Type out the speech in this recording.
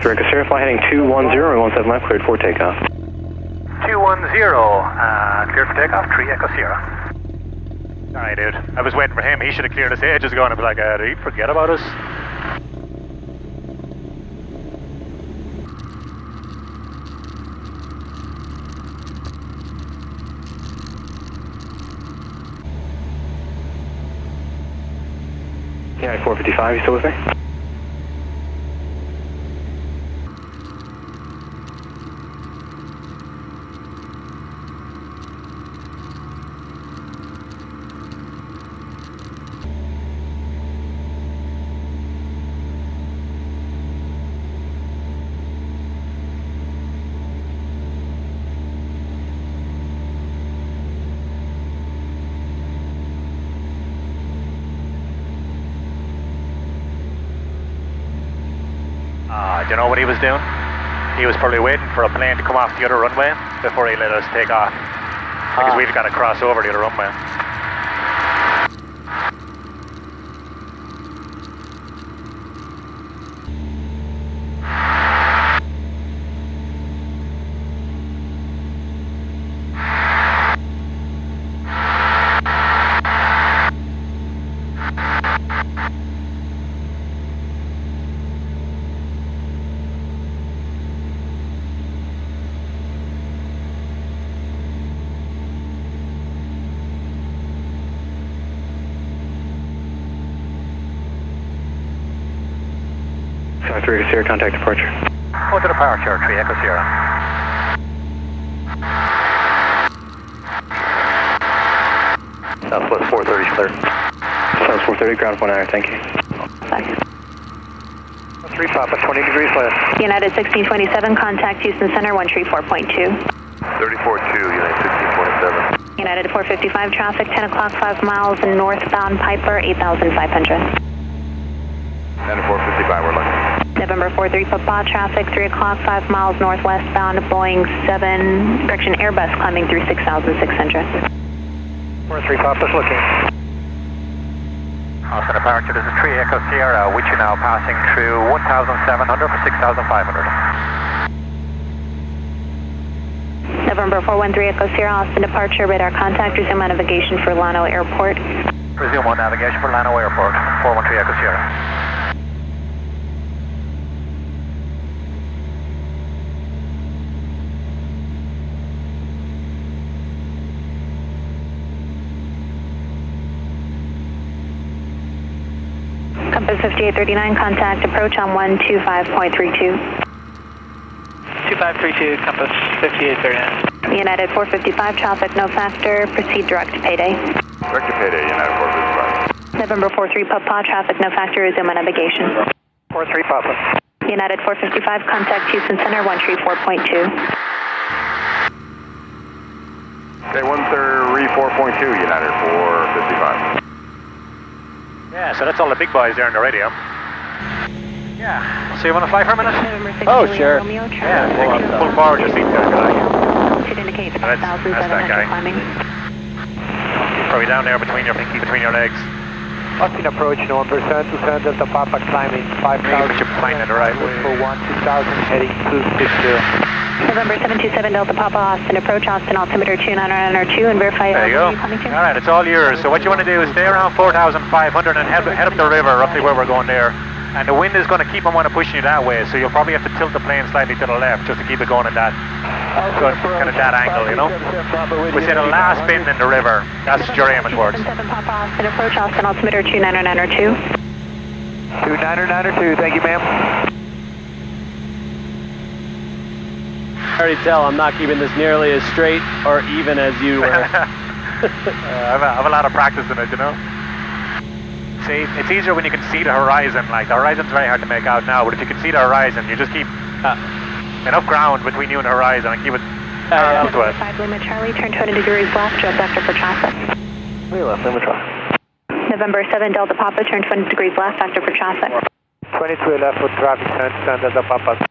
3 Echo Sierra, fly heading 210, 17 left, cleared for takeoff. 210, cleared for takeoff, 3 Echo Sierra. Alright, dude. I was waiting for him. He should have cleared us ages ago, and I was like, did he forget about us? Yeah, 455, you still with me? Do you know what he was doing? He was probably waiting for a plane to come off the other runway before he let us take off. Because we've got to cross over the other runway. Sorry, 3 Echo Sierra, contact departure. Go to departure, 3 Echo Sierra. Southwest 430 clear. Southwest 430, ground 1 hour, thank you. Thanks. 3 Papa, 20 degrees left. United 1627, contact Houston Center 134.2. 34-2, United 1627. United 455 traffic, 10 o'clock, 5 miles northbound Piper, 8,500. And 455, we're lucky. November 43 Papa traffic, 3 o'clock, 5 miles northwestbound Boeing Airbus climbing through 6,600. 43 Papa's looking. Austin departure, this is 3 Echo Sierra, which you now passing through 1,700 for 6,500. November 413 Echo Sierra, Austin departure, radar contact, resume on navigation for Llano Airport. Resume on navigation for Llano Airport, 413 Echo Sierra. Compass 5839, contact approach on 125.32. 2532, Compass 5839. United 455 traffic, no factor, proceed direct to payday. Direct to payday, United 455. November 43 Papa traffic, no factor, resume on navigation. 43 Papa. United 455, contact Houston Center 134.2. Okay, 134.2, United 455. Yeah, so that's all the big boys there on the radio. Yeah. So you want to fly for a minute? Oh, sure. Yeah, pull forward your seat there, guy. Should indicate That's that guy. climbing. Probably down there between your pinky, between your legs. Austin approach, November 727 Delta Papa climbing 5,000. Put your plane at the right. For 1-2000 heading 260. November 727 Delta Papa, Austin approach, Austin altimeter 2992 and verify. There you go. Alright, it's all yours. So what you want to do is stay around 4,500 and head up the river, roughly where we're going there. And the wind is going to keep on pushing you that way, so you'll probably have to tilt the plane slightly to the left just to keep it going at that, kind of that angle, you know? We say the last bend in the river, that's what you're aiming towards. 7 Papa, Austin approach, Austin altimeter 2992. 2992, thank you ma'am. I already tell I'm not keeping this nearly as straight or even as you were. I have a lot of practice in it, you know? See, it's easier when you can see the horizon. Like, the horizon's very hard to make out now, but if you can see the horizon, you just keep enough ground between you and the horizon and keep it up to it. 5 Lima Charlie, turn 20 degrees left, direct vector for traffic. Left, Lima traffic. November 7 Delta Papa, turn 20 degrees left, vector for traffic. 22 left for traffic, turn Delta Papa.